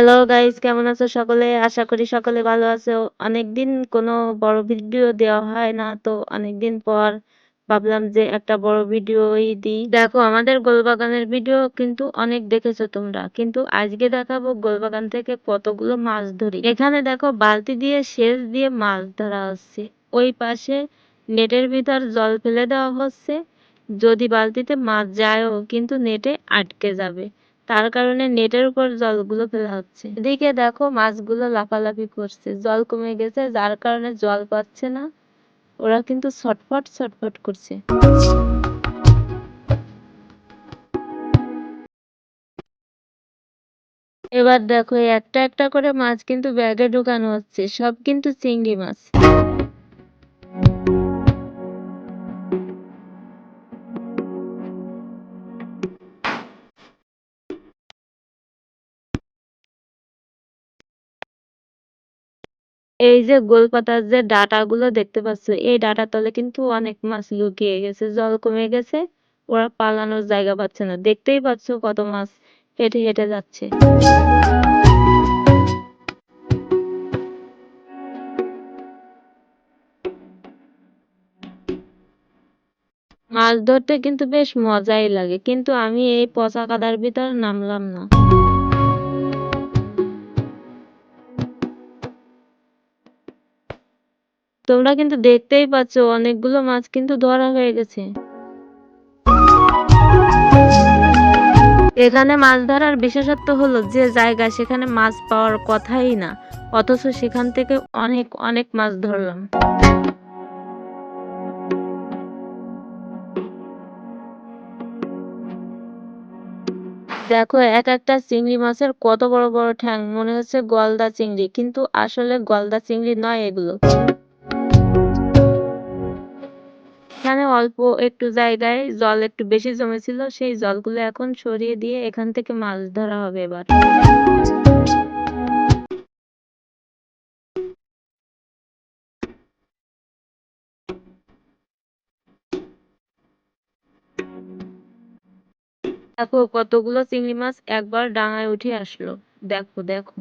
Hello guys, কেমন আছো সকলে? আশা করি সকলে ভালো আছো। অনেকদিন কোনো বড় ভিডিও দেওয়া হয় না, তো অনেকদিন পর ভাবলাম যে একটা বড় ভিডিওই দিই। দেখো, আমাদের গোলবাগানের ভিডিও কিন্তু অনেক দেখেছো তোমরা, কিন্তু আজকে দেখাবো গোলবাগান থেকে কতগুলো মাছ ধরি। এখানে দেখো বালতি দিয়ে সেচ দিয়ে মাছ ধরা হচ্ছে। ওই পাশে নেটের ভিতর জল ফেলে দেওয়া হচ্ছে। যদি বালতিতে মাছ যায়ও, কিন্তু নেটে আটকে যাবে, তার কারণে নেটের উপর জলগুলো ফেলা হচ্ছে। এদিকে দেখো মাছগুলো লাফালাফি করছে, জল কমে গেছে যার কারণে জল পাচ্ছে না, ওরা কিন্তু ছটফট ছটফট করছে। এবার দেখো একটা একটা করে মাছ কিন্তু ব্যাগে ঢুকানো হচ্ছে, সব কিন্তু চিংড়ি মাছ। এই যে গোলপাতার যে ডাঁটাগুলো দেখতে পাচ্ছ, এই ডাঁটার তলে কিন্তু অনেক মাছ লুকিয়ে গেছে। জল কমে গেছে, ওরা পালানোর জায়গা পাচ্ছে না। দেখতেই পাচ্ছ কত মাছ হেঁটে হেঁটে যাচ্ছে। মাছ ধরতে কিন্তু বেশ মজাই লাগে, কিন্তু আমি এই পচা কাদার ভিতর নামলাম না। তোমরা কিন্তু দেখতেই পাচ্ছ অনেকগুলো মাছ কিন্তু ধরা হয়ে গেছে। এখানে মাছ ধরার বিশেষত্ব হলো যে জায়গা, সেখানে মাছ পাওয়ার কথাই না, অথচ সেখান থেকে অনেক অনেক মাছ ধরলাম। দেখো এক একটা চিংড়ি মাছের কত বড় বড় ঠ্যাং, মনে হচ্ছে গলদা চিংড়ি, কিন্তু আসলে গলদা চিংড়ি নয় এগুলো। এখানে অল্প একটু জায়গায় জল একটু বেশি জমেছিল, সেই জলগুলো এখন সরিয়ে দিয়ে এখান থেকে মাছ ধরা হবে এবার। দেখো কতগুলো চিংড়ি মাছ একবার ডাঙায় উঠে আসলো। দেখো দেখো।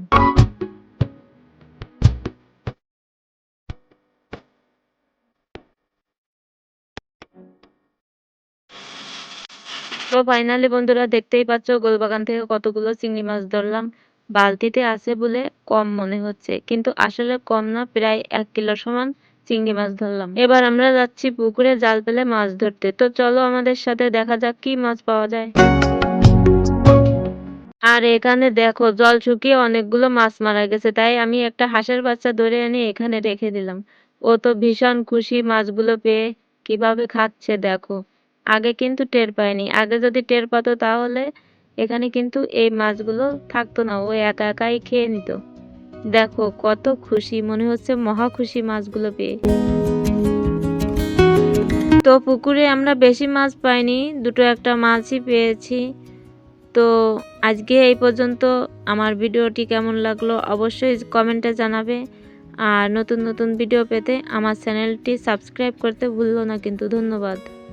তো ফাইনালি বন্ধুরা, দেখতেই পাচ্ছ গোলবাগান থেকে কতগুলো চিংড়ি মাছ ধরলাম। বালতিতে আছে বলে কম মনে হচ্ছে, কিন্তু আসলে কম না, প্রায় 1 কিলো সমান চিংড়ি মাছ ধরলাম। এবার আমরা যাচ্ছি পুকুরে জাল ফেলে মাছ ধরতে। তো চলো আমাদের সাথে, দেখা যাক কি মাছ পাওয়া যায়। আর এখানে দেখো জল শুকিয়ে অনেকগুলো মাছ মারা গেছে, তাই আমি একটা হাঁসের বাচ্চা ধরে এনে এখানে রেখে দিলাম। ও তো ভীষণ খুশি মাছগুলো পেয়ে, কিভাবে খাচ্ছে দেখো। আগে কিন্তু টের পায়নি, আগে যদি টের পাতো তাহলে এখানে কিন্তু এই মাছগুলো থাকতো না, ও একা একাই খেয়ে নিত। দেখো কত খুশি, মনে হচ্ছে মহা খুশি মাছগুলো পেয়ে। তো পুকুরে আমরা বেশি মাছ পাইনি, দুটো একটা মাছই পেয়েছি। তো আজকে এই পর্যন্ত। আমার ভিডিওটি কেমন লাগলো অবশ্যই কমেন্টে জানাবে। আর নতুন নতুন ভিডিও পেতে আমার চ্যানেলটি সাবস্ক্রাইব করতে ভুললো না কিন্তু। ধন্যবাদ।